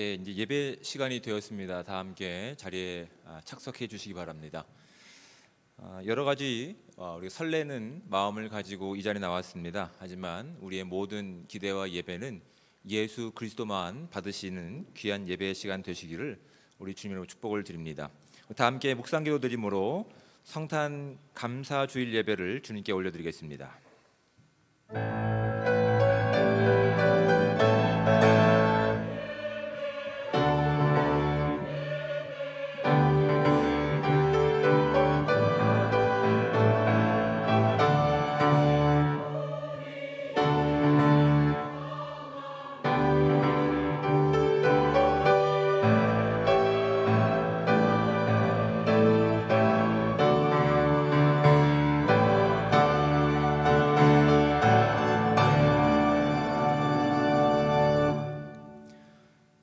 네, 이제 예배 시간이 되었습니다. 다 함께 자리에 착석해 주시기 바랍니다. 여러 가지 우리 설레는 마음을 가지고 이 자리에 나왔습니다. 하지만 우리의 모든 기대와 예배는 예수 그리스도만 받으시는 귀한 예배의 시간 되시기를 우리 주님으로 축복을 드립니다. 다 함께 묵상기도 드림으로 성탄 감사 주일 예배를 주님께 올려드리겠습니다.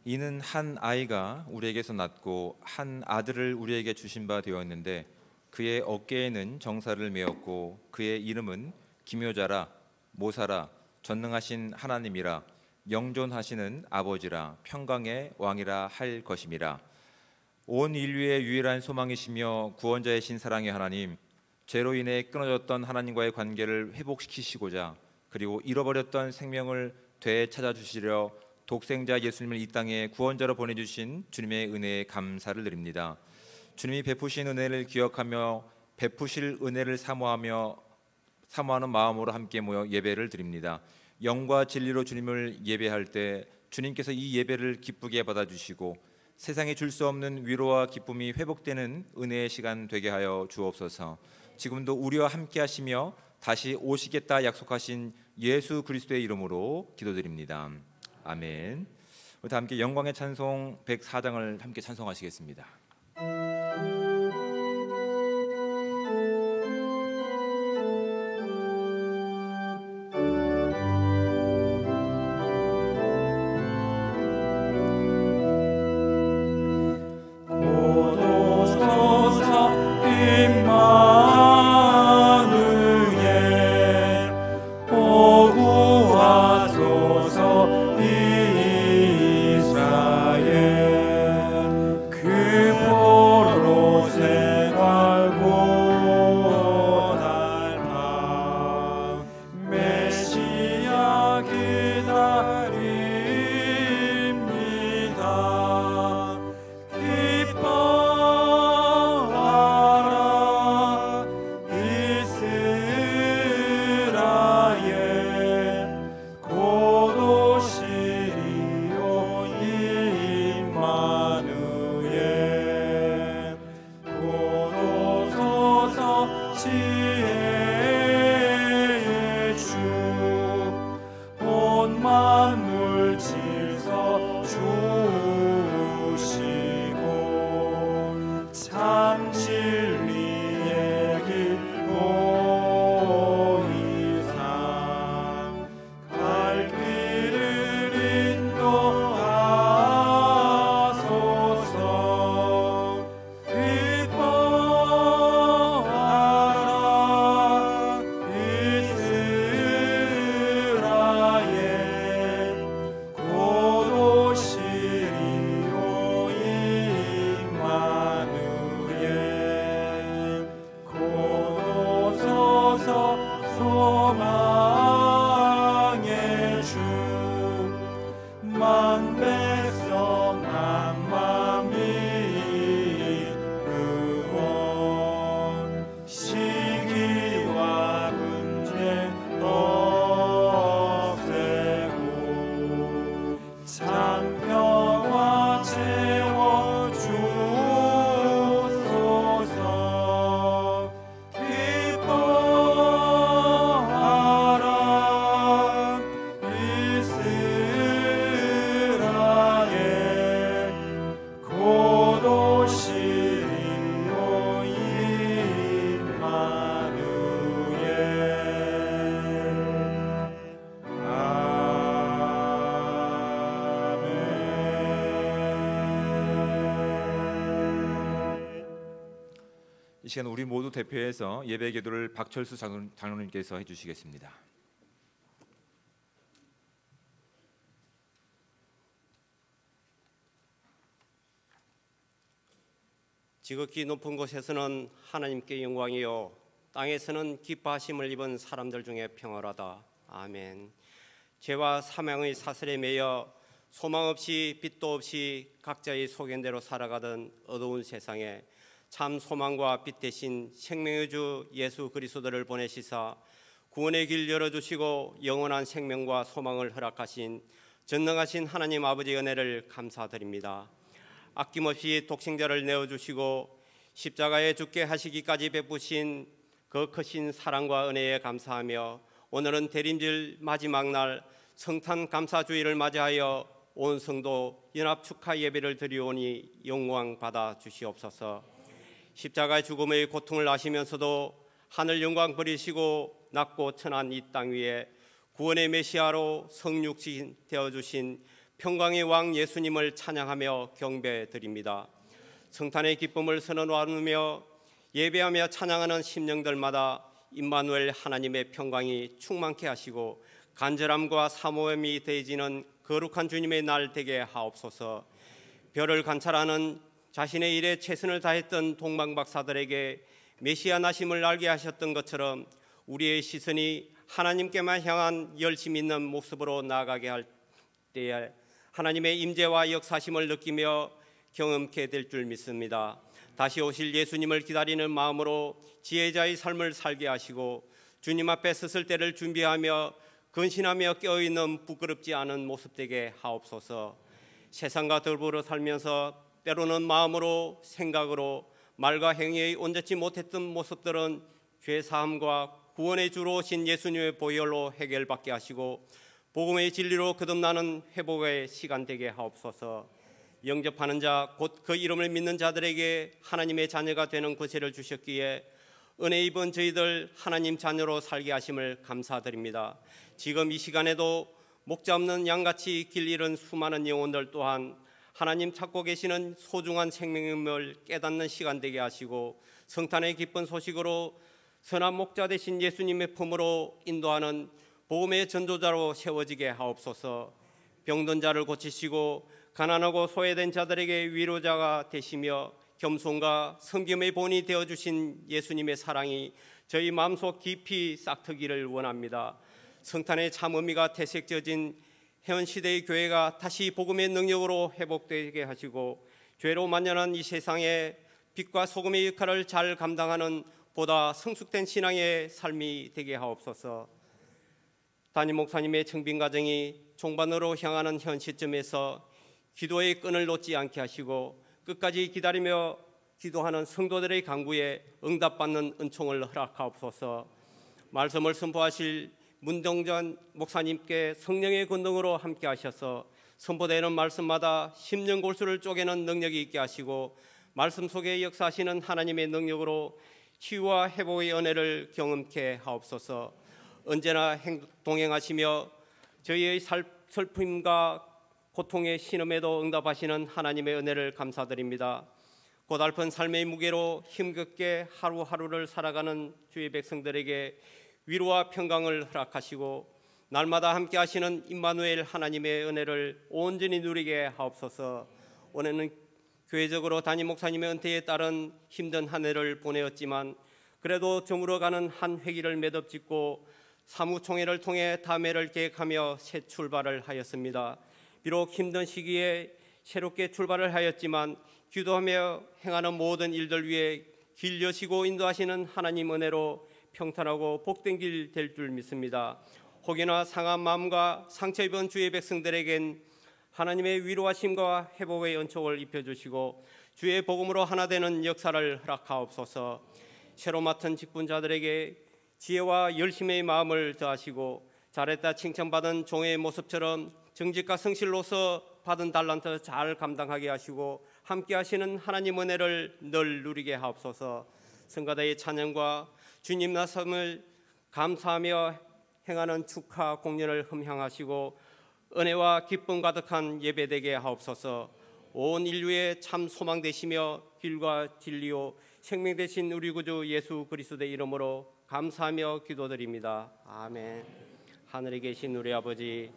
이는 한 아이가 우리에게서 낳고 한 아들을 우리에게 주신 바 되었는데 그의 어깨에는 정사를 메었고 그의 이름은 기묘자라 모사라 전능하신 하나님이라 영존하시는 아버지라 평강의 왕이라 할 것임이라. 온 인류의 유일한 소망이시며 구원자이신 사랑의 하나님, 죄로 인해 끊어졌던 하나님과의 관계를 회복시키시고자 그리고 잃어버렸던 생명을 되찾아주시려 독생자 예수님을 이 땅에 구원자로 보내주신 주님의 은혜에 감사를 드립니다. 주님이 베푸신 은혜를 기억하며 베푸실 은혜를 사모하는 마음으로 함께 모여 예배를 드립니다. 영과 진리로 주님을 예배할 때 주님께서 이 예배를 기쁘게 받아주시고 세상에 줄 수 없는 위로와 기쁨이 회복되는 은혜의 시간 되게 하여 주옵소서. 지금도 우리와 함께 하시며 다시 오시겠다 약속하신 예수 그리스도의 이름으로 기도드립니다. 아멘. 우리 다 함께 영광의 찬송 104장을 함께 찬송하시겠습니다. 이 시간 우리 모두 대표해서 예배 기도를 박철수 장로님께서 해주시겠습니다. 지극히 높은 곳에서는 하나님께 영광이요 땅에서는 기뻐하심을 입은 사람들 중에 평화로다. 아멘. 죄와 사망의 사슬에 매여 소망 없이 빛도 없이 각자의 소견대로 살아가던 어두운 세상에 참 소망과 빛 대신 생명의 주 예수 그리스도를 보내시사 구원의 길 열어주시고 영원한 생명과 소망을 허락하신 전능하신 하나님 아버지의 은혜를 감사드립니다. 아낌없이 독생자를 내어주시고 십자가에 죽게 하시기까지 베푸신 그 크신 사랑과 은혜에 감사하며 오늘은 대림절 마지막 날 성탄 감사주일을 맞이하여 온 성도 연합 축하 예배를 드리오니 영광 받아 주시옵소서. 십자가의 죽음의 고통을 아시면서도 하늘 영광 버리시고 낮고 천한 이 땅 위에 구원의 메시아로 성육신 되어주신 평강의 왕 예수님을 찬양하며 경배드립니다. 성탄의 기쁨을 선언하며 예배하며 찬양하는 심령들마다 임마누엘 하나님의 평강이 충만케 하시고 간절함과 사모함이 더해지는 거룩한 주님의 날 되게 하옵소서. 별을 관찰하는 자신의 일에 최선을 다했던 동방박사들에게 메시아 나심을 알게 하셨던 것처럼 우리의 시선이 하나님께만 향한 열심 있는 모습으로 나아가게 할 때에 하나님의 임재와 역사심을 느끼며 경험케 될 줄 믿습니다. 다시 오실 예수님을 기다리는 마음으로 지혜자의 삶을 살게 하시고 주님 앞에 섰을 때를 준비하며 근신하며 깨어있는 부끄럽지 않은 모습 되게 하옵소서. 세상과 더불어 살면서 때로는 마음으로 생각으로 말과 행위에 온전치 못했던 모습들은 죄사함과 구원의 주로 오신 예수님의 보혈로 해결받게 하시고 복음의 진리로 거듭나는 회복의 시간 되게 하옵소서. 영접하는 자 곧 그 이름을 믿는 자들에게 하나님의 자녀가 되는 권세를 주셨기에 은혜 입은 저희들 하나님 자녀로 살게 하심을 감사드립니다. 지금 이 시간에도 목자 없는 양같이 길 잃은 수많은 영혼들 또한 하나님 찾고 계시는 소중한 생명임을 깨닫는 시간 되게 하시고 성탄의 기쁜 소식으로 선한 목자 되신 예수님의 품으로 인도하는 복음의 전도자로 세워지게 하옵소서. 병든 자를 고치시고 가난하고 소외된 자들에게 위로자가 되시며 겸손과 섬김의 본이 되어주신 예수님의 사랑이 저희 마음속 깊이 싹트기를 원합니다. 성탄의 참 의미가 되새겨진 현 시대의 교회가 다시 복음의 능력으로 회복되게 하시고 죄로 만연한 이 세상에 빛과 소금의 역할을 잘 감당하는 보다 성숙된 신앙의 삶이 되게 하옵소서. 담임 목사님의 청빙 과정이 종반으로 향하는 현 시점에서 기도의 끈을 놓지 않게 하시고 끝까지 기다리며 기도하는 성도들의 간구에 응답받는 은총을 허락하옵소서. 말씀을 선포하실 문정전 목사님께 성령의 권능으로 함께 하셔서 선포되는 말씀마다 심령 골수를 쪼개는 능력이 있게 하시고 말씀 속에 역사하시는 하나님의 능력으로 치유와 회복의 은혜를 경험케 하옵소서. 언제나 동행하시며 저희의 슬픔과 고통의 신음에도 응답하시는 하나님의 은혜를 감사드립니다. 고달픈 삶의 무게로 힘겹게 하루하루를 살아가는 주의 백성들에게 위로와 평강을 허락하시고 날마다 함께 하시는 임마누엘 하나님의 은혜를 온전히 누리게 하옵소서. 올해는 교회적으로 담임 목사님의 은퇴에 따른 힘든 한 해를 보내었지만 그래도 저물어가는 한 회기를 매듭짓고 사무총회를 통해 다음 해를 계획하며 새 출발을 하였습니다. 비록 힘든 시기에 새롭게 출발을 하였지만 기도하며 행하는 모든 일들 위해 길 여시고 인도하시는 하나님 은혜로 평탄하고 복된 길 될 줄 믿습니다. 혹여나 상한 마음과 상처 입은 주의 백성들에겐 하나님의 위로하심과 회복의 은총을 입혀주시고 주의 복음으로 하나 되는 역사를 허락하옵소서. 새로 맡은 직분자들에게 지혜와 열심의 마음을 더하시고 잘했다 칭찬받은 종의 모습처럼 정직과 성실로서 받은 달란트 잘 감당하게 하시고 함께 하시는 하나님 은혜를 늘 누리게 하옵소서. 성가대의 찬양과 주님 나섬을 감사하며 행하는 축하 공연을 흠향하시고 은혜와 기쁨 가득한 예배되게 하옵소서. 온 인류의 참 소망 되시며 길과 진리요 생명 되신 우리 구주 예수 그리스도의 이름으로 감사하며 기도드립니다. 아멘. 하늘에 계신 우리 아버지,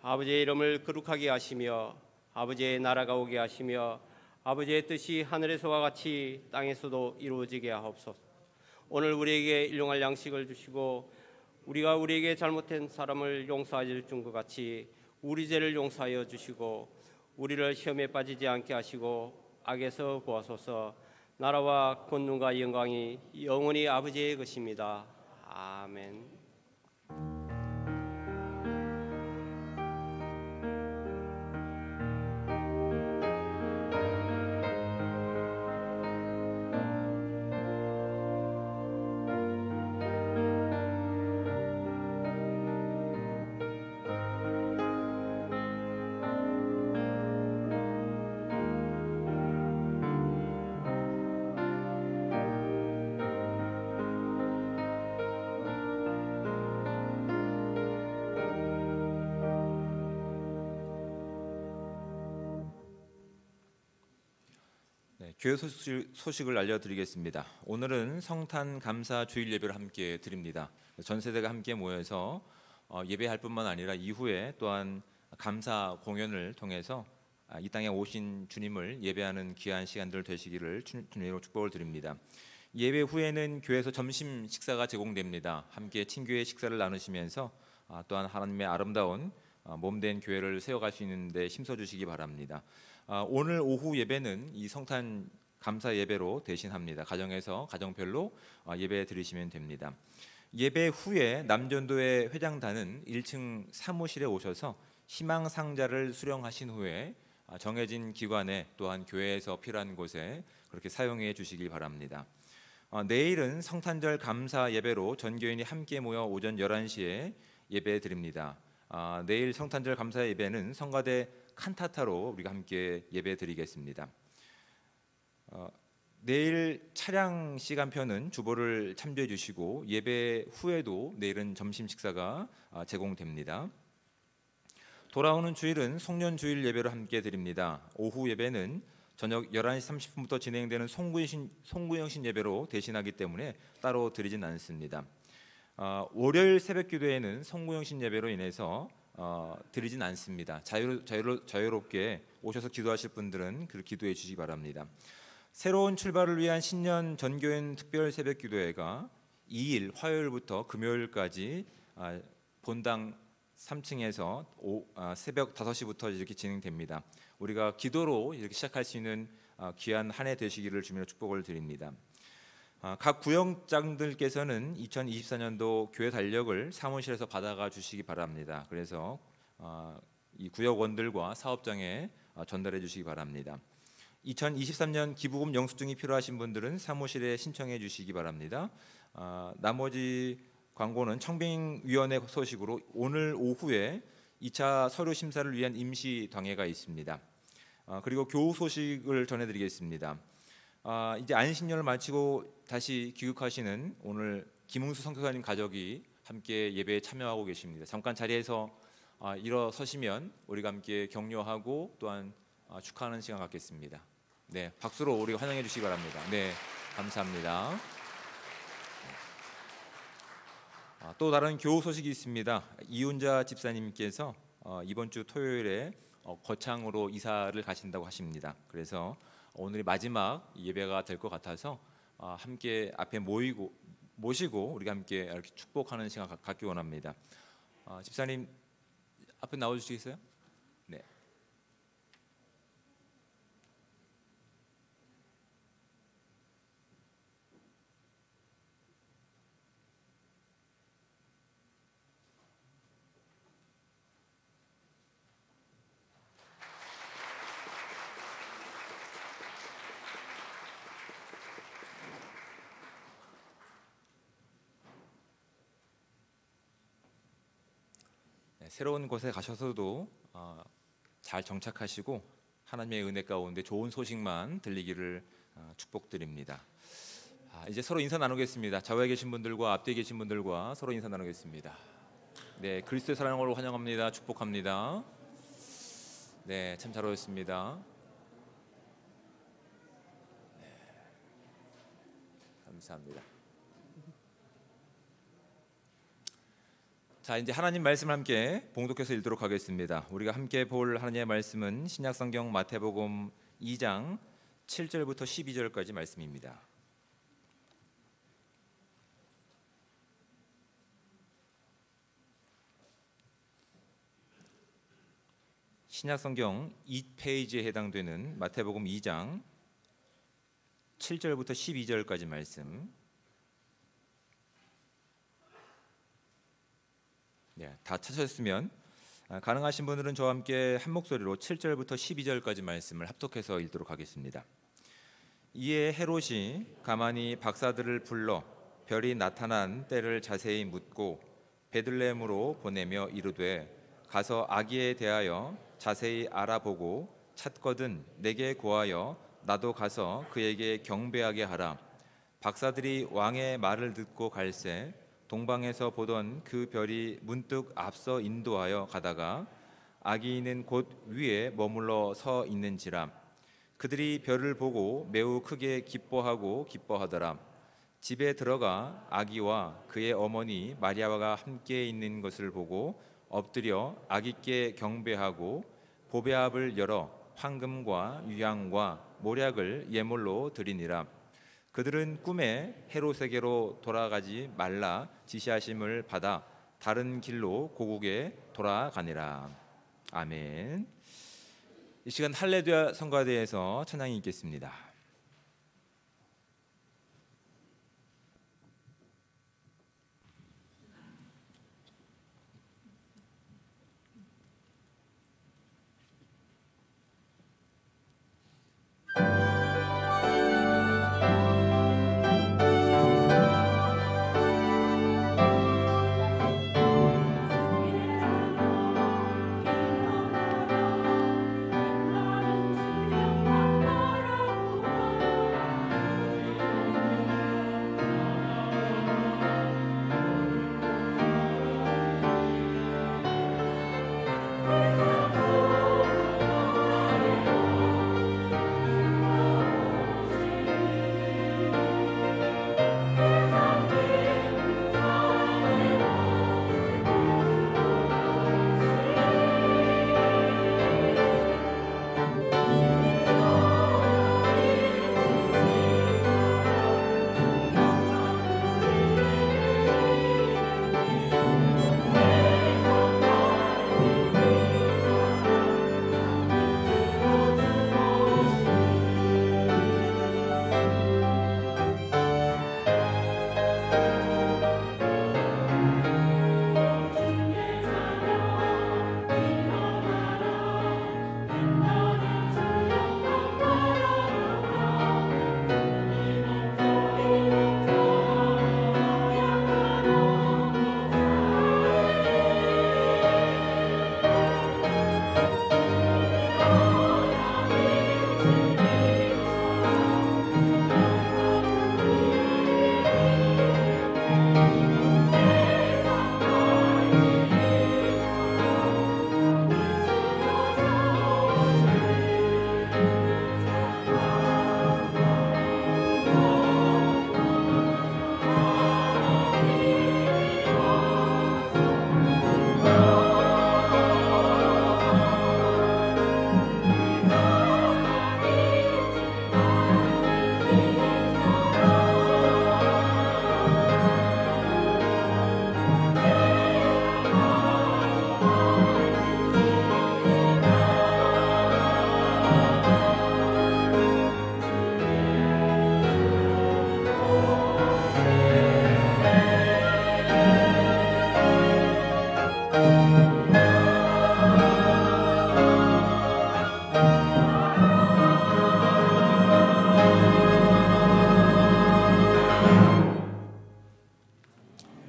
아버지의 이름을 거룩하게 하시며 아버지의 나라가 오게 하시며 아버지의 뜻이 하늘에서와 같이 땅에서도 이루어지게 하옵소서. 오늘 우리에게 일용할 양식을 주시고 우리가 우리에게 잘못한 사람을 용서하여 준 것 같이 우리 죄를 용서하여 주시고 우리를 시험에 빠지지 않게 하시고 악에서 구하소서. 나라와 권능과 영광이 영원히 아버지의 것입니다. 아멘. 교회 소식을 알려드리겠습니다. 오늘은 성탄 감사 주일 예배를 함께 드립니다. 전 세대가 함께 모여서 예배할 뿐만 아니라 이후에 또한 감사 공연을 통해서 이 땅에 오신 주님을 예배하는 귀한 시간들 되시기를 주님으로 축복을 드립니다. 예배 후에는 교회에서 점심 식사가 제공됩니다. 함께 친교회 식사를 나누시면서 또한 하나님의 아름다운 몸된 교회를 세워갈 수 있는 데 힘써주시기 바랍니다. 오늘 오후 예배는 이 성탄 감사 예배로 대신합니다. 가정에서 가정별로 예배 드리시면 됩니다. 예배 후에 남전도회 회장단은 1층 사무실에 오셔서 희망 상자를 수령하신 후에 정해진 기관에 또한 교회에서 필요한 곳에 그렇게 사용해 주시길 바랍니다. 내일은 성탄절 감사 예배로 전 교인이 함께 모여 오전 11시에 예배 드립니다. 내일 성탄절 감사 예배는 성가대 칸타타로 우리가 함께 예배 드리겠습니다. 내일 차량 시간표는 주보를 참조해 주시고 예배 후에도 내일은 점심 식사가 제공됩니다. 돌아오는 주일은 송년 주일 예배로 함께 드립니다. 오후 예배는 저녁 11시 30분부터 진행되는 송구영신 예배로 대신하기 때문에 따로 드리진 않습니다. 월요일 새벽 기도에는 송구영신 예배로 인해서 드리진 않습니다. 자유롭게 오셔서 기도하실 분들은 그 기도해 주시기 바랍니다. 새로운 출발을 위한 신년 전교인 특별 새벽 기도회가 2일 화요일부터 금요일까지 본당 3층에서 새벽 5시부터 이렇게 진행됩니다. 우리가 기도로 이렇게 시작할 수 있는 귀한 한 해 되시기를 주님으로 축복을 드립니다. 각 구역장들께서는 2024년도 교회 달력을 사무실에서 받아가 주시기 바랍니다. 그래서 이 구역원들과 사업장에 전달해 주시기 바랍니다. 2023년 기부금 영수증이 필요하신 분들은 사무실에 신청해 주시기 바랍니다. 나머지 광고는 청빙위원회 소식으로 오늘 오후에 2차 서류 심사를 위한 임시 당회가 있습니다. 그리고 교우 소식을 전해드리겠습니다. 이제 안식년을 마치고 다시 귀국하시는 오늘 김웅수 선교사님 가족이 함께 예배에 참여하고 계십니다. 잠깐 자리에서 일어서시면 우리가 함께 격려하고 또한 축하하는 시간 갖겠습니다. 네, 박수로 우리 환영해 주시기 바랍니다. 네, 감사합니다. 또 다른 교우 소식이 있습니다. 이훈자 집사님께서 이번 주 토요일에 거창으로 이사를 가신다고 하십니다. 그래서 오늘이 마지막 예배가 될 것 같아서 함께 앞에 모시고 우리가 함께 이렇게 축복하는 시간 갖기 원합니다. 집사님 앞에 나와주시겠어요? 네. 새로운 곳에 가셔서도 잘 정착하시고 하나님의 은혜 가운데 좋은 소식만 들리기를 축복드립니다. 이제 서로 인사 나누겠습니다. 좌우에 계신 분들과 앞뒤에 계신 분들과 서로 인사 나누겠습니다. 네, 그리스도의 사랑으로 환영합니다. 축복합니다. 네, 참 잘 오셨습니다. 네, 감사합니다. 자, 이제 하나님 말씀을 함께 봉독해서 읽도록 하겠습니다. 우리가 함께 볼 하나님의 말씀은 신약성경 마태복음 2장 7절부터 12절까지 말씀입니다. 신약성경 2페이지에 해당되는 마태복음 2장 7절부터 12절까지 말씀. 다 찾으셨으면 가능하신 분들은 저와 함께 한 목소리로 7절부터 12절까지 말씀을 합독해서 읽도록 하겠습니다. 이에 헤롯이 가만히 박사들을 불러 별이 나타난 때를 자세히 묻고 베들레헴으로 보내며 이르되 가서 아기에 대하여 자세히 알아보고 찾거든 내게 고하여 나도 가서 그에게 경배하게 하라. 박사들이 왕의 말을 듣고 갈새 동방에서 보던 그 별이 문득 앞서 인도하여 가다가 아기는 곧 위에 머물러 서 있는지라. 그들이 별을 보고 매우 크게 기뻐하더라. 집에 들어가 아기와 그의 어머니 마리아가 함께 있는 것을 보고 엎드려 아기께 경배하고 보배압을 열어 황금과 유향과 모략을 예물로 드리니라. 그들은 꿈에 헤롯에게로 돌아가지 말라 지시하심을 받아 다른 길로 고국에 돌아가니라. 아멘. 이 시간 할렐루야 성가대에서 찬양이 있겠습니다.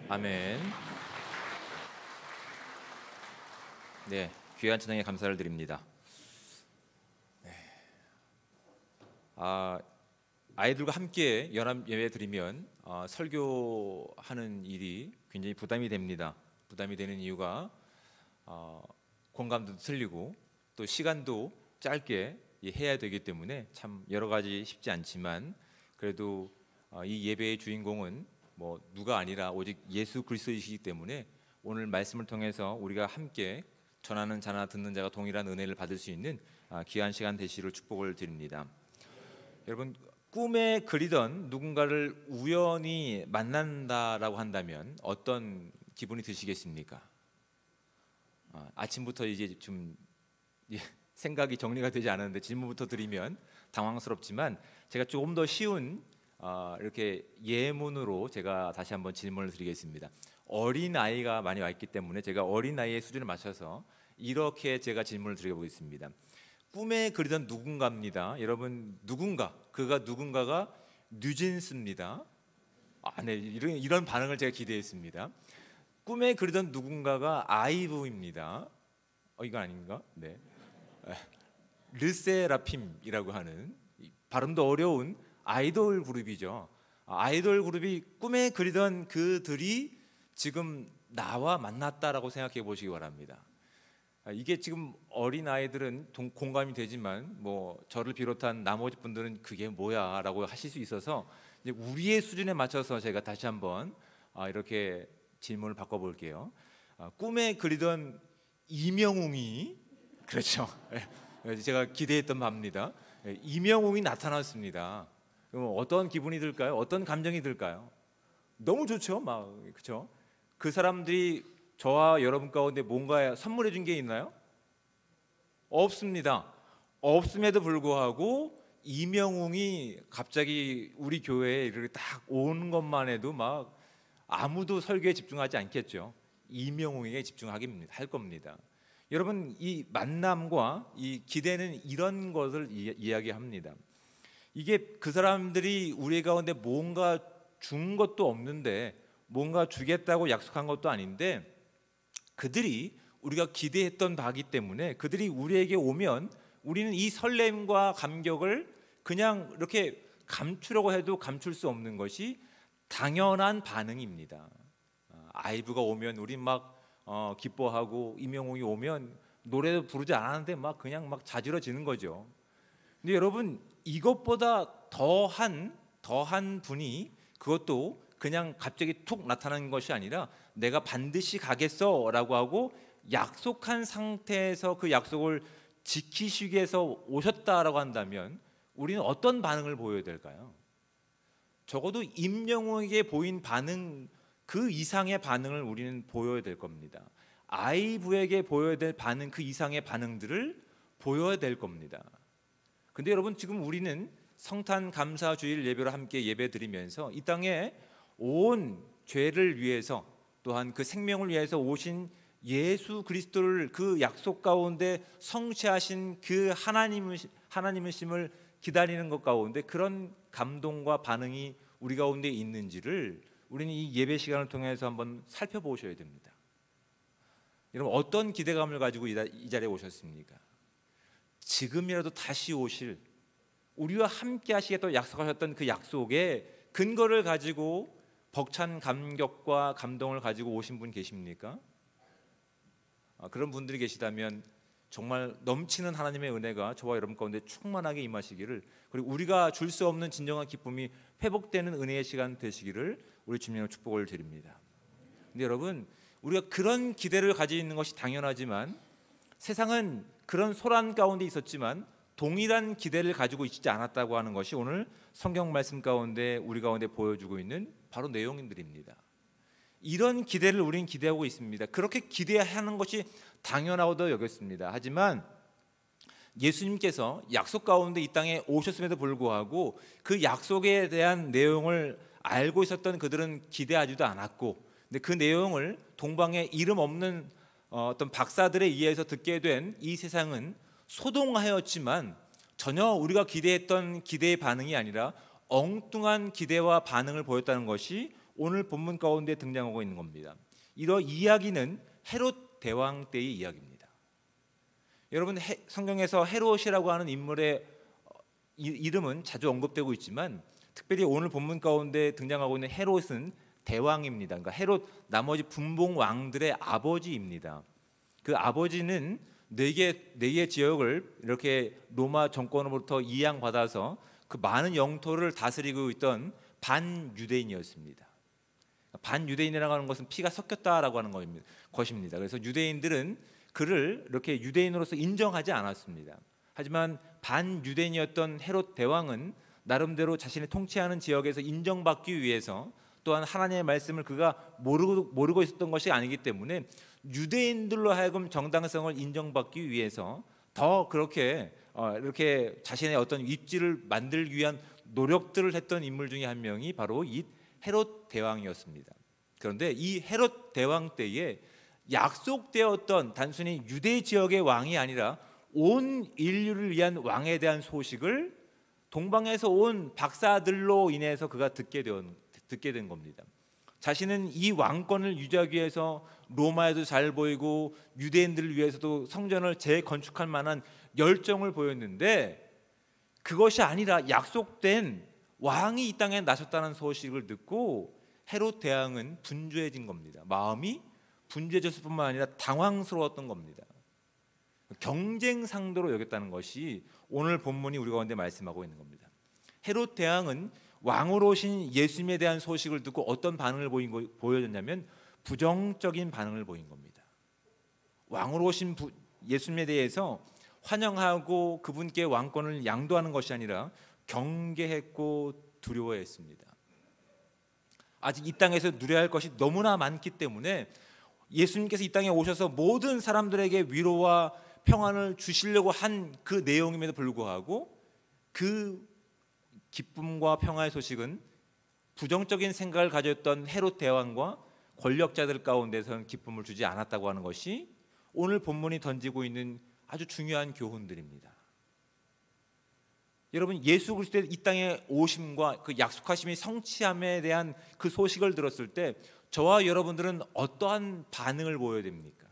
아멘. 네, 귀한 찬양에 감사를 드립니다. 아이들과 함께 연합 예배 드리면 설교하는 일이 굉장히 부담이 됩니다. 부담이 되는 이유가 공감도 틀리고 또 시간도 짧게 해야 되기 때문에 참 여러 가지 쉽지 않지만 그래도 이 예배의 주인공은 누가 아니라 오직 예수 그리스도이시기 때문에 오늘 말씀을 통해서 우리가 함께 전하는 자나 듣는 자가 동일한 은혜를 받을 수 있는 귀한 시간 되시기를 축복을 드립니다. 여러분, 꿈에 그리던 누군가를 우연히 만난다라고 한다면 어떤 기분이 드시겠습니까? 아침부터 이제 좀 생각이 정리가 되지 않았는데 질문부터 드리면 당황스럽지만 제가 조금 더 쉬운 이렇게 예문으로 제가 다시 한번 질문을 드리겠습니다. 어린 아이가 많이 와 있기 때문에 제가 어린 아이의 수준에 맞춰서 이렇게 제가 질문을 드려보겠습니다. 꿈에 그리던 누군가입니다. 여러분, 그가 누군가가 뉴진스입니다. 네, 이런 반응을 제가 기대했습니다. 꿈에 그리던 누군가가 아이브입니다. 이건 아닌가? 네. 르세라핌이라고 하는 발음도 어려운 아이돌 그룹이죠. 아이돌 그룹이 꿈에 그리던 그들이 지금 나와 만났다라고 생각해 보시기 바랍니다. 이게 지금 어린 아이들은 공감이 되지만 뭐 저를 비롯한 나머지 분들은 그게 뭐야라고 하실 수 있어서 이제 우리의 수준에 맞춰서 제가 다시 한번 이렇게 질문을 바꿔볼게요. 꿈에 그리던 이명웅이, 그렇죠? 제가 기대했던 바입니다. 이명웅이 나타났습니다. 그럼 어떤 기분이 들까요? 어떤 감정이 들까요? 너무 좋죠, 그렇죠? 그 사람들이 저와 여러분 가운데 뭔가 선물해 준 게 있나요? 없습니다. 없음에도 불구하고 이명웅이 갑자기 우리 교회에 이렇게 딱 오는 것만 해도 막 아무도 설교에 집중하지 않겠죠. 이명웅에게 집중하게 할 겁니다. 여러분, 이 만남과 이 기대는 이런 것을 이야기합니다. 이게 그 사람들이 우리 가운데 뭔가 준 것도 없는데 뭔가 주겠다고 약속한 것도 아닌데 그들이 우리가 기대했던 바기 때문에 그들이 우리에게 오면 우리는 이 설렘과 감격을 그냥 이렇게 감추려고 해도 감출 수 없는 것이 당연한 반응입니다. 아이브가 오면 우리 막 기뻐하고 이명웅이 오면 노래도 부르지 않았는데 그냥 자지러지는 거죠. 근데 여러분, 이것보다 더한 분이 그것도 그냥 갑자기 툭 나타나는 것이 아니라 내가 반드시 가겠어라고 하고 약속한 상태에서 그 약속을 지키시기 위해서 오셨다라고 한다면 우리는 어떤 반응을 보여야 될까요? 적어도 임영웅에게 보인 반응 그 이상의 반응을 우리는 보여야 될 겁니다. 아이브에게 보여야 될 반응 그 이상의 반응들을 보여야 될 겁니다. 근데 여러분, 지금 우리는 성탄 감사 주일 예배로 함께 예배 드리면서 이 땅에 온 죄를 위해서 또한 그 생명을 위해서 오신 예수 그리스도를 그 약속 가운데 성취하신 그 하나님이심을 기다리는 것 가운데 그런 감동과 반응이 우리 가운데 있는지를 우리는 이 예배 시간을 통해서 한번 살펴보셔야 됩니다. 여러분, 어떤 기대감을 가지고 이 자리에 오셨습니까? 지금이라도 다시 오실 우리와 함께 하시겠다고 약속하셨던 그 약속의 근거를 가지고 벅찬 감격과 감동을 가지고 오신 분 계십니까? 그런 분들이 계시다면 정말 넘치는 하나님의 은혜가 저와 여러분 가운데 충만하게 임하시기를, 그리고 우리가 줄 수 없는 진정한 기쁨이 회복되는 은혜의 시간 되시기를 우리 주님의 축복을 드립니다. 근데 여러분, 우리가 그런 기대를 가지고 있는 것이 당연하지만 세상은 그런 소란 가운데 있었지만 동일한 기대를 가지고 있지 않았다고 하는 것이 오늘 성경 말씀 가운데 우리 가운데 보여주고 있는 바로 내용들입니다. 이런 기대를 우리는 기대하고 있습니다. 그렇게 기대하는 것이 당연하다고 여겼습니다. 하지만 예수님께서 약속 가운데 이 땅에 오셨음에도 불구하고 그 약속에 대한 내용을 알고 있었던 그들은 기대하지도 않았고, 근데 그 내용을 동방에 이름 없는 어떤 박사들에 의해서 듣게 된 이 세상은 소동하였지만 전혀 우리가 기대했던 기대의 반응이 아니라 엉뚱한 기대와 반응을 보였다는 것이 오늘 본문 가운데 등장하고 있는 겁니다. 이런 이야기는 헤롯 대왕 때의 이야기입니다. 여러분, 성경에서 헤롯이라고 하는 인물의 이름은 자주 언급되고 있지만 특별히 오늘 본문 가운데 등장하고 있는 헤롯은 대왕입니다. 그러니까 헤롯 나머지 분봉 왕들의 아버지입니다. 그 아버지는 네 개 지역을 이렇게 로마 정권으로부터 이양받아서 그 많은 영토를 다스리고 있던 반유대인이었습니다. 반유대인이라고 하는 것은 피가 섞였다라고 하는 것입니다. 그래서 유대인들은 그를 이렇게 유대인으로서 인정하지 않았습니다. 하지만 반유대인이었던 헤롯 대왕은 나름대로 자신이 통치하는 지역에서 인정받기 위해서, 또한 하나님의 말씀을 그가 모르고 있었던 것이 아니기 때문에 유대인들로 하여금 정당성을 인정받기 위해서 더 그렇게 이렇게 자신의 어떤 입지를 만들기 위한 노력들을 했던 인물 중에 한 명이 바로 이 헤롯 대왕이었습니다. 그런데 이 헤롯 대왕 때에 약속되었던 단순히 유대 지역의 왕이 아니라 온 인류를 위한 왕에 대한 소식을 동방에서 온 박사들로 인해서 그가 듣게 된 겁니다. 자신은 이 왕권을 유지하기 위해서 로마에도 잘 보이고 유대인들을 위해서도 성전을 재건축할 만한 열정을 보였는데, 그것이 아니라 약속된 왕이 이 땅에 나섰다는 소식을 듣고 헤롯 대왕은 분주해진 겁니다. 마음이 분주해졌을 뿐만 아니라 당황스러웠던 겁니다. 경쟁 상도로 여겼다는 것이 오늘 본문이 우리 가운데 말씀하고 있는 겁니다. 헤롯 대왕은 왕으로 오신 예수님에 대한 소식을 듣고 어떤 반응을 보여줬냐면 부정적인 반응을 보인 겁니다. 왕으로 오신 예수님에 대해서 환영하고 그분께 왕권을 양도하는 것이 아니라 경계했고 두려워했습니다. 아직 이 땅에서 누려야 할 것이 너무나 많기 때문에 예수님께서 이 땅에 오셔서 모든 사람들에게 위로와 평안을 주시려고 한 그 내용임에도 불구하고 그 기쁨과 평화의 소식은 부정적인 생각을 가졌던 헤롯 대왕과 권력자들 가운데서는 기쁨을 주지 않았다고 하는 것이 오늘 본문이 던지고 있는 아주 중요한 교훈들입니다. 여러분, 예수 그리스도의 이 땅에 오심과 그 약속하심이 성취함에 대한 그 소식을 들었을 때 저와 여러분들은 어떠한 반응을 보여야 됩니까?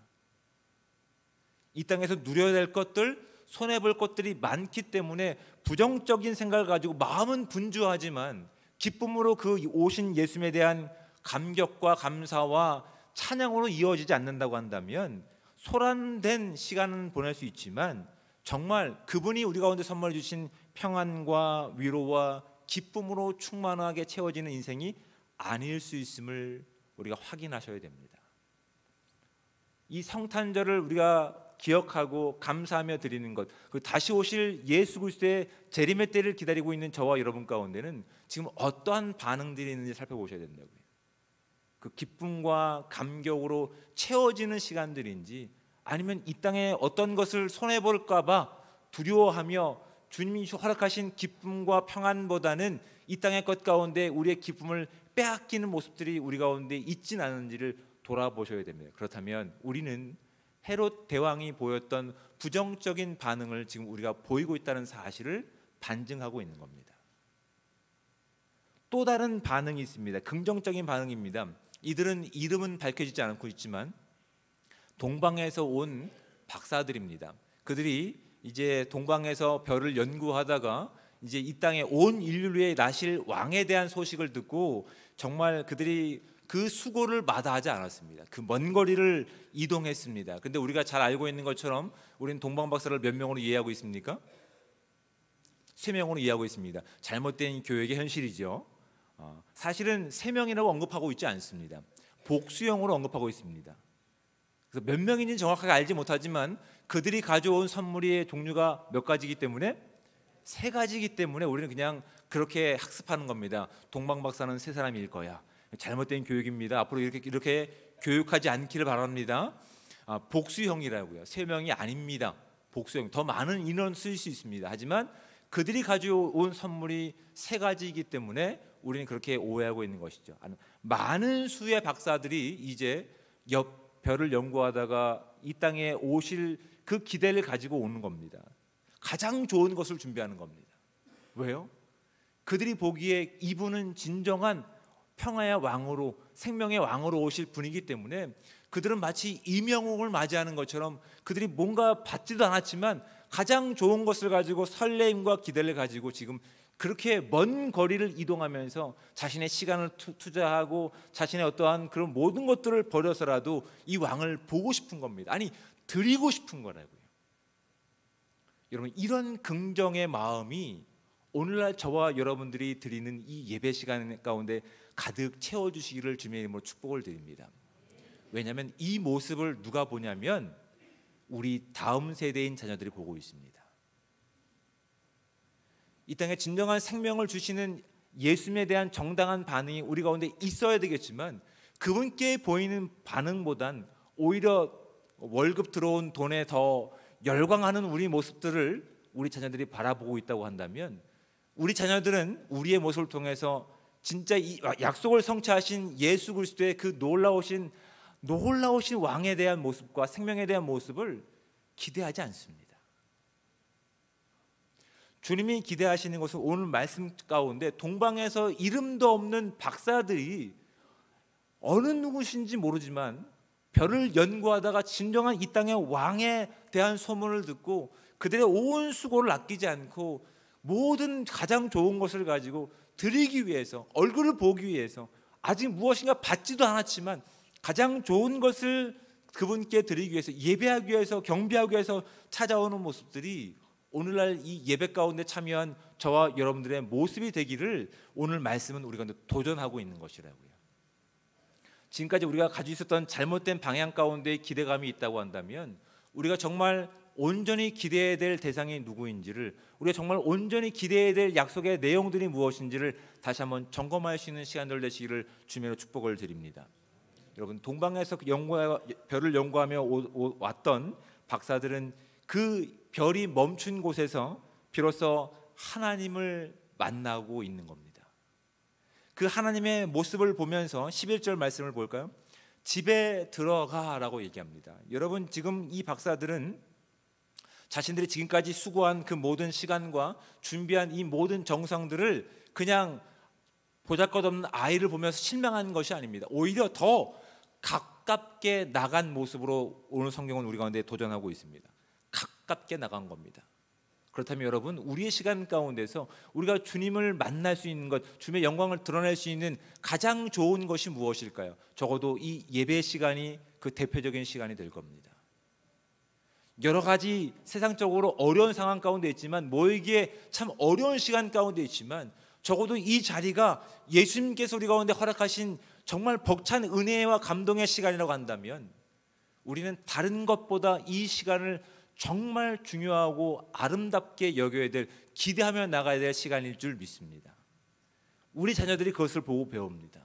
이 땅에서 누려야 될 것들, 손해볼 것들이 많기 때문에 부정적인 생각을 가지고 마음은 분주하지만 기쁨으로 그 오신 예수님에 대한 감격과 감사와 찬양으로 이어지지 않는다고 한다면 소란된 시간은 보낼 수 있지만 정말 그분이 우리 가운데 선물해 주신 평안과 위로와 기쁨으로 충만하게 채워지는 인생이 아닐 수 있음을 우리가 확인하셔야 됩니다. 이 성탄절을 우리가 기억하고 감사하며 드리는 것, 그 다시 오실 예수 그리스도의 재림의 때를 기다리고 있는 저와 여러분 가운데는 지금 어떠한 반응들이 있는지 살펴보셔야 된다고요. 그 기쁨과 감격으로 채워지는 시간들인지, 아니면 이 땅에 어떤 것을 손해볼까 봐 두려워하며 주님이 허락하신 기쁨과 평안보다는 이 땅의 것 가운데 우리의 기쁨을 빼앗기는 모습들이 우리 가운데 있진 않은지를 돌아보셔야 됩니다. 그렇다면 우리는 헤롯 대왕이 보였던 부정적인 반응을 지금 우리가 보이고 있다는 사실을 반증하고 있는 겁니다. 또 다른 반응이 있습니다. 긍정적인 반응입니다. 이들은 이름은 밝혀지지 않고 있지만 동방에서 온 박사들입니다. 그들이 이제 동방에서 별을 연구하다가 이제 이 땅에 온 인류에 나실 왕에 대한 소식을 듣고 정말 그들이 그 수고를 마다하지 않았습니다. 그 먼 거리를 이동했습니다. 근데 우리가 잘 알고 있는 것처럼 우리는 동방 박사를 몇 명으로 이해하고 있습니까? 3명으로 이해하고 있습니다. 잘못된 교육의 현실이죠. 사실은 3명이라고 언급하고 있지 않습니다. 복수형으로 언급하고 있습니다. 그래서 몇 명인지는 정확하게 알지 못하지만 그들이 가져온 선물의 종류가 몇 가지이기 때문에 3가지이기 때문에 우리는 그냥 그렇게 학습하는 겁니다. 동방 박사는 3사람일 거야. 잘못된 교육입니다. 앞으로 이렇게 교육하지 않기를 바랍니다. 복수형이라고요. 3명이 아닙니다. 복수형. 더 많은 인원 쓸 수 있습니다. 하지만 그들이 가져온 선물이 3가지이기 때문에 우리는 그렇게 오해하고 있는 것이죠. 많은 수의 박사들이 이제 별을 연구하다가 이 땅에 오실 그 기대를 가지고 오는 겁니다. 가장 좋은 것을 준비하는 겁니다. 왜요? 그들이 보기에 이분은 진정한 평화의 왕으로, 생명의 왕으로 오실 분이기 때문에 그들은 마치 이명옥을 맞이하는 것처럼 그들이 뭔가 받지도 않았지만 가장 좋은 것을 가지고 설레임과 기대를 가지고 지금 그렇게 먼 거리를 이동하면서 자신의 시간을 투자하고 자신의 어떠한 그런 모든 것들을 버려서라도 이 왕을 보고 싶은 겁니다. 아니, 드리고 싶은 거라고요. 여러분, 이런 긍정의 마음이 오늘날 저와 여러분들이 드리는 이 예배 시간 가운데 가득 채워주시기를 주님의 이름으로 축복을 드립니다. 왜냐하면 이 모습을 누가 보냐면 우리 다음 세대인 자녀들이 보고 있습니다. 이 땅에 진정한 생명을 주시는 예수님에 대한 정당한 반응이 우리 가운데 있어야 되겠지만 그분께 보이는 반응보단 오히려 월급 들어온 돈에 더 열광하는 우리 모습들을 우리 자녀들이 바라보고 있다고 한다면 우리 자녀들은 우리의 모습을 통해서 진짜 이 약속을 성취하신 예수 그리스도의 그 놀라우신 왕에 대한 모습과 생명에 대한 모습을 기대하지 않습니다. 주님이 기대하시는 것은 오늘 말씀 가운데 동방에서 이름도 없는 박사들이 어느 누구신지 모르지만 별을 연구하다가 진정한 이 땅의 왕에 대한 소문을 듣고 그들의 온 수고를 아끼지 않고 모든 가장 좋은 것을 가지고 드리기 위해서, 얼굴을 보기 위해서, 아직 무엇인가 받지도 않았지만 가장 좋은 것을 그분께 드리기 위해서, 예배하기 위해서, 경배하기 위해서 찾아오는 모습들이 오늘날 이 예배 가운데 참여한 저와 여러분들의 모습이 되기를 오늘 말씀은 우리가 도전하고 있는 것이라고요. 지금까지 우리가 가지고 있었던 잘못된 방향 가운데 기대감이 있다고 한다면 우리가 정말 온전히 기대해야 될 대상이 누구인지를, 우리가 정말 온전히 기대해야 될 약속의 내용들이 무엇인지를 다시 한번 점검할 수 있는 시간들 되시기를 주님으로 축복을 드립니다. 여러분, 동방에서 별을 연구하며 왔던 박사들은 그 별이 멈춘 곳에서 비로소 하나님을 만나고 있는 겁니다. 그 하나님의 모습을 보면서 11절 말씀을 볼까요? 집에 들어가라고 얘기합니다. 여러분, 지금 이 박사들은 자신들이 지금까지 수고한 그 모든 시간과 준비한 이 모든 정성들을 그냥 보잘것없는 아이를 보면서 실망한 것이 아닙니다. 오히려 더 가깝게 나간 모습으로 오늘 성경은 우리 가운데 도전하고 있습니다. 가깝게 나간 겁니다. 그렇다면 여러분, 우리의 시간 가운데서 우리가 주님을 만날 수 있는 것, 주님의 영광을 드러낼 수 있는 가장 좋은 것이 무엇일까요? 적어도 이 예배 시간이 그 대표적인 시간이 될 겁니다. 여러 가지 세상적으로 어려운 상황 가운데 있지만, 모이기에 참 어려운 시간 가운데 있지만, 적어도 이 자리가 예수님께서 우리 가운데 허락하신 정말 벅찬 은혜와 감동의 시간이라고 한다면 우리는 다른 것보다 이 시간을 정말 중요하고 아름답게 여겨야 될, 기대하며 나가야 될 시간일 줄 믿습니다. 우리 자녀들이 그것을 보고 배웁니다.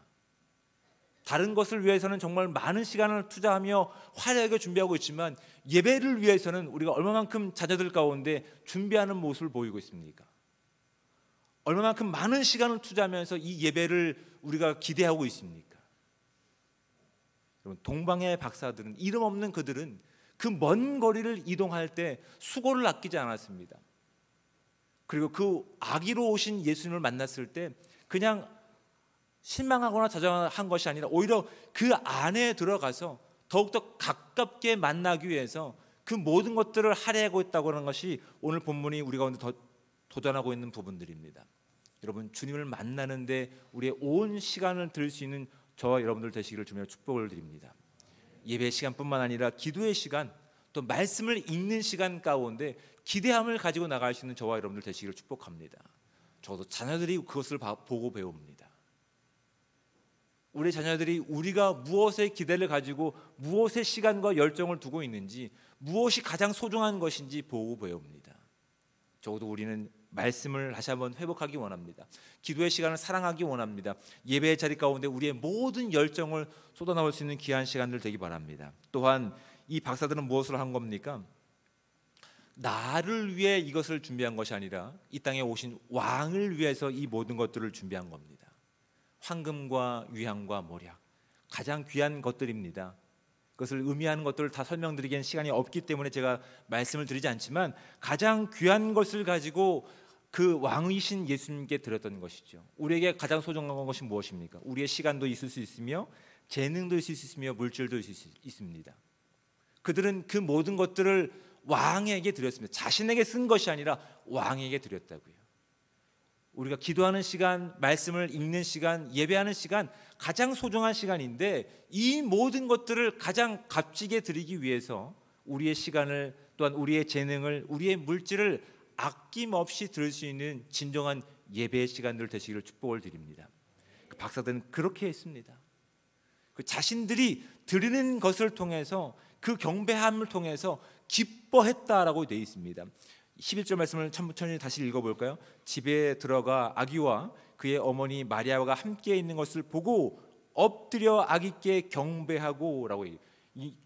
다른 것을 위해서는 정말 많은 시간을 투자하며 화려하게 준비하고 있지만 예배를 위해서는 우리가 얼마만큼 자녀들 가운데 준비하는 모습을 보이고 있습니까? 얼마만큼 많은 시간을 투자하면서 이 예배를 우리가 기대하고 있습니까? 여러분, 동방의 박사들은, 이름 없는 그들은 그 먼 거리를 이동할 때 수고를 아끼지 않았습니다. 그리고 그 아기로 오신 예수님을 만났을 때 그냥 실망하거나 좌절한 것이 아니라 오히려 그 안에 들어가서 더욱더 가깝게 만나기 위해서 그 모든 것들을 할애하고 있다고 하는 것이 오늘 본문이 우리 가운데 더 도전하고 있는 부분들입니다. 여러분, 주님을 만나는데 우리의 온 시간을 들 수 있는 저와 여러분들 되시기를 주님의 축복을 드립니다. 예배 시간뿐만 아니라 기도의 시간, 또 말씀을 읽는 시간 가운데 기대함을 가지고 나갈 수 있는 저와 여러분들 되시기를 축복합니다. 저도 자녀들이 그것을 보고 배웁니다. 우리 자녀들이 우리가 무엇에 기대를 가지고 무엇에 시간과 열정을 두고 있는지, 무엇이 가장 소중한 것인지 보고 배웁니다. 적어도 우리는 말씀을 다시 한번 회복하기 원합니다. 기도의 시간을 사랑하기 원합니다. 예배의 자리 가운데 우리의 모든 열정을 쏟아나올 수 있는 귀한 시간들 되기 바랍니다. 또한 이 박사들은 무엇을 한 겁니까? 나를 위해 이것을 준비한 것이 아니라 이 땅에 오신 왕을 위해서 이 모든 것들을 준비한 겁니다. 황금과 유향과 모략, 가장 귀한 것들입니다. 그것을 의미하는 것들을 다 설명드리기엔 시간이 없기 때문에 제가 말씀을 드리지 않지만 가장 귀한 것을 가지고 그 왕이신 예수님께 드렸던 것이죠. 우리에게 가장 소중한 것이 무엇입니까? 우리의 시간도 있을 수 있으며 재능도 있을 수 있으며 물질도 있을 수 있습니다. 그들은 그 모든 것들을 왕에게 드렸습니다. 자신에게 쓴 것이 아니라 왕에게 드렸다고요. 우리가 기도하는 시간, 말씀을 읽는 시간, 예배하는 시간, 가장 소중한 시간인데 이 모든 것들을 가장 값지게 드리기 위해서 우리의 시간을, 또한 우리의 재능을, 우리의 물질을 아낌없이 드릴 수 있는 진정한 예배의 시간들 되시기를 축복을 드립니다. 그 박사들은 그렇게 했습니다. 그 자신들이 드리는 것을 통해서, 그 경배함을 통해서 기뻐했다라고 되어 있습니다. 11절 말씀을 천천히 다시 읽어볼까요? 집에 들어가 아기와 그의 어머니 마리아가 함께 있는 것을 보고 엎드려 아기께 경배하고 라고 이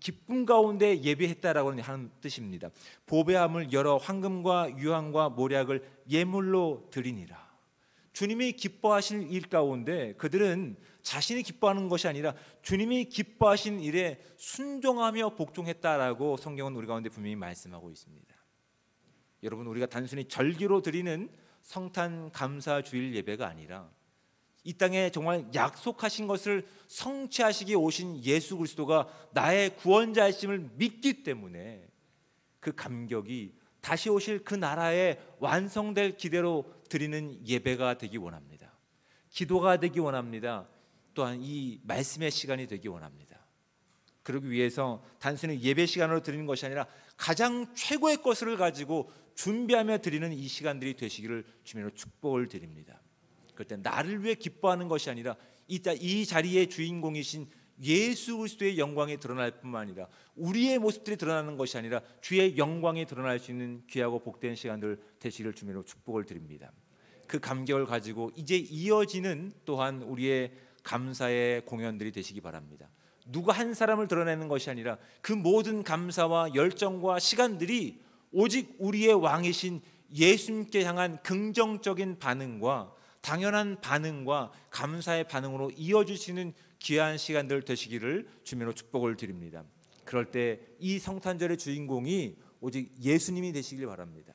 기쁨 가운데 예배했다라고 하는 뜻입니다. 보배함을 열어 황금과 유황과 모략을 예물로 드리니라. 주님이 기뻐하신 일 가운데 그들은 자신이 기뻐하는 것이 아니라 주님이 기뻐하신 일에 순종하며 복종했다라고 성경은 우리 가운데 분명히 말씀하고 있습니다. 여러분, 우리가 단순히 절기로 드리는 성탄 감사 주일 예배가 아니라 이 땅에 정말 약속하신 것을 성취하시기 오신 예수 그리스도가 나의 구원자이심을 믿기 때문에 그 감격이 다시 오실 그 나라의 완성될 기대로 드리는 예배가 되기 원합니다. 기도가 되기 원합니다. 또한 이 말씀의 시간이 되기 원합니다. 그러기 위해서 단순히 예배 시간으로 드리는 것이 아니라 가장 최고의 것을 가지고 준비하며 드리는 이 시간들이 되시기를 주님으로 축복을 드립니다. 그럴 때 나를 위해 기뻐하는 것이 아니라 이 자리의 주인공이신 예수 그리스도의 영광이 드러날 뿐만 아니라 우리의 모습들이 드러나는 것이 아니라 주의 영광이 드러날 수 있는 귀하고 복된 시간들 되시기를 주님으로 축복을 드립니다. 그 감격을 가지고 이제 이어지는 또한 우리의 감사의 공연들이 되시기 바랍니다. 누가 한 사람을 드러내는 것이 아니라 그 모든 감사와 열정과 시간들이 오직 우리의 왕이신 예수님께 향한 긍정적인 반응과 당연한 반응과 감사의 반응으로 이어주시는 귀한 시간들 되시기를 주님으로 축복을 드립니다. 그럴 때 이 성탄절의 주인공이 오직 예수님이 되시길 바랍니다.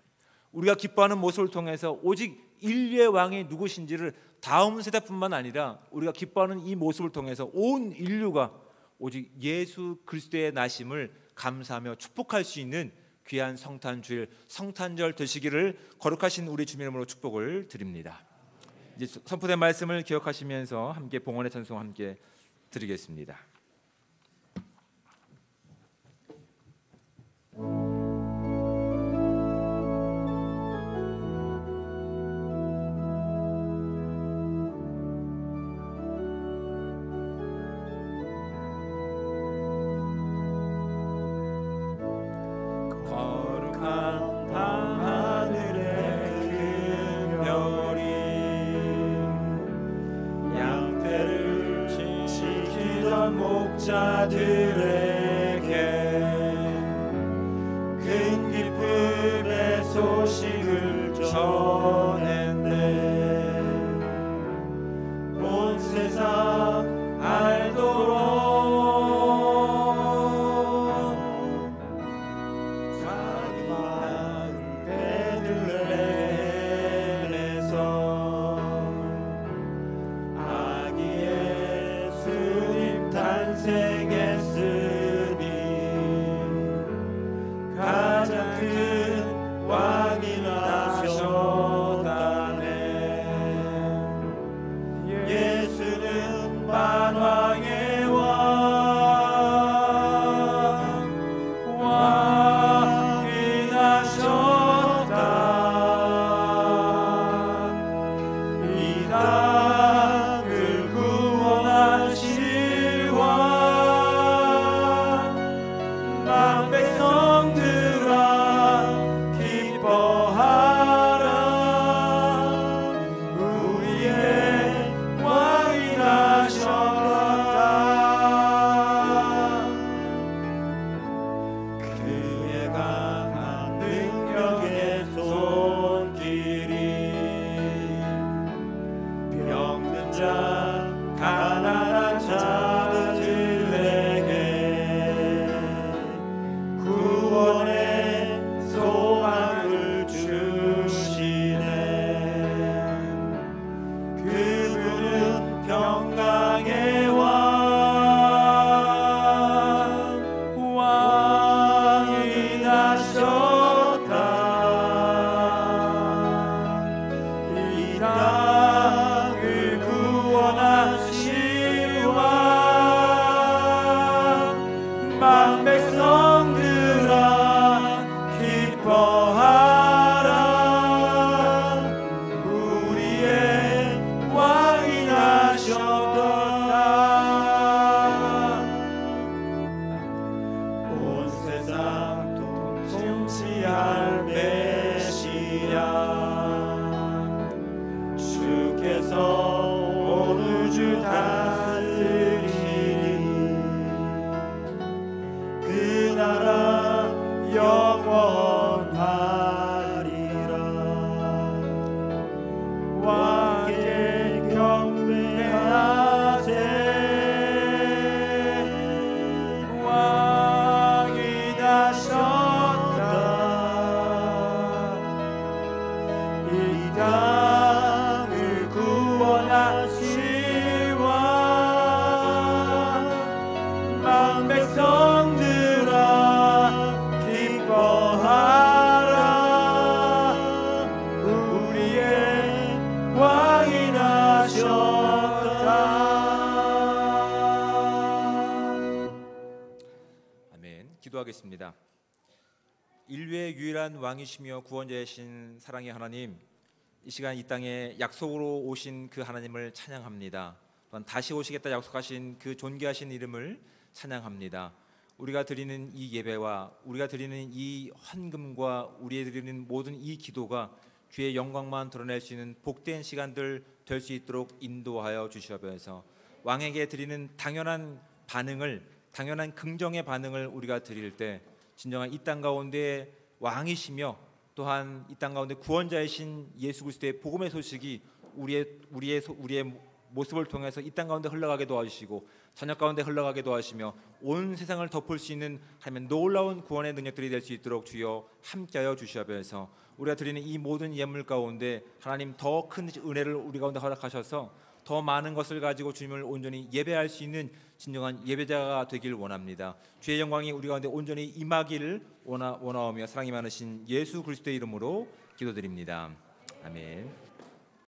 우리가 기뻐하는 모습을 통해서 오직 인류의 왕이 누구신지를 다음 세대뿐만 아니라 우리가 기뻐하는 이 모습을 통해서 온 인류가 오직 예수 그리스도의 나심을 감사하며 축복할 수 있는 귀한 성탄주일, 성탄절 되시기를 거룩하신 우리 주님 이름으로 축복을 드립니다. 이제 선포된 말씀을 기억하시면서 함께 봉헌의 찬송 함께 드리겠습니다. 목자들에게 큰 기쁨의 소식을 전했네. 온 세상 알도록 자기 마을 베들레헴에서 아기 예수님 탄생했으니 가장 큰 왕이 나셨다네. 예수는 만왕의 기도하겠습니다. 인류의 유일한 왕이시며 구원자이신 사랑의 하나님, 이 시간 이 땅에 약속으로 오신 그 하나님을 찬양합니다. 또한 다시 오시겠다 약속하신 그 존귀하신 이름을 찬양합니다. 우리가 드리는 이 예배와 우리가 드리는 이 헌금과 우리의 드리는 모든 이 기도가 주의 영광만 드러낼 수 있는 복된 시간들 될 수 있도록 인도하여 주시옵소서. 왕에게 드리는 당연한 반응을, 당연한 긍정의 반응을 우리가 드릴 때 진정한 이 땅 가운데 왕이시며 또한 이 땅 가운데 구원자이신 예수 그리스도의 복음의 소식이 우리의 모습을 통해서 이 땅 가운데 흘러가게 도와주시고 자녀 가운데 흘러가게 도와주시며 온 세상을 덮을 수 있는 하나님의 놀라운 구원의 능력들이 될 수 있도록 주여 함께하여 주시옵소서. 우리가 드리는 이 모든 예물 가운데 하나님 더 큰 은혜를 우리 가운데 허락하셔서 더 많은 것을 가지고 주님을 온전히 예배할 수 있는 진정한 예배자가 되길 원합니다. 주의 영광이 우리 가운데 온전히 임하기를 원하오며 사랑이 많으신 예수 그리스도의 이름으로 기도드립니다. 아멘.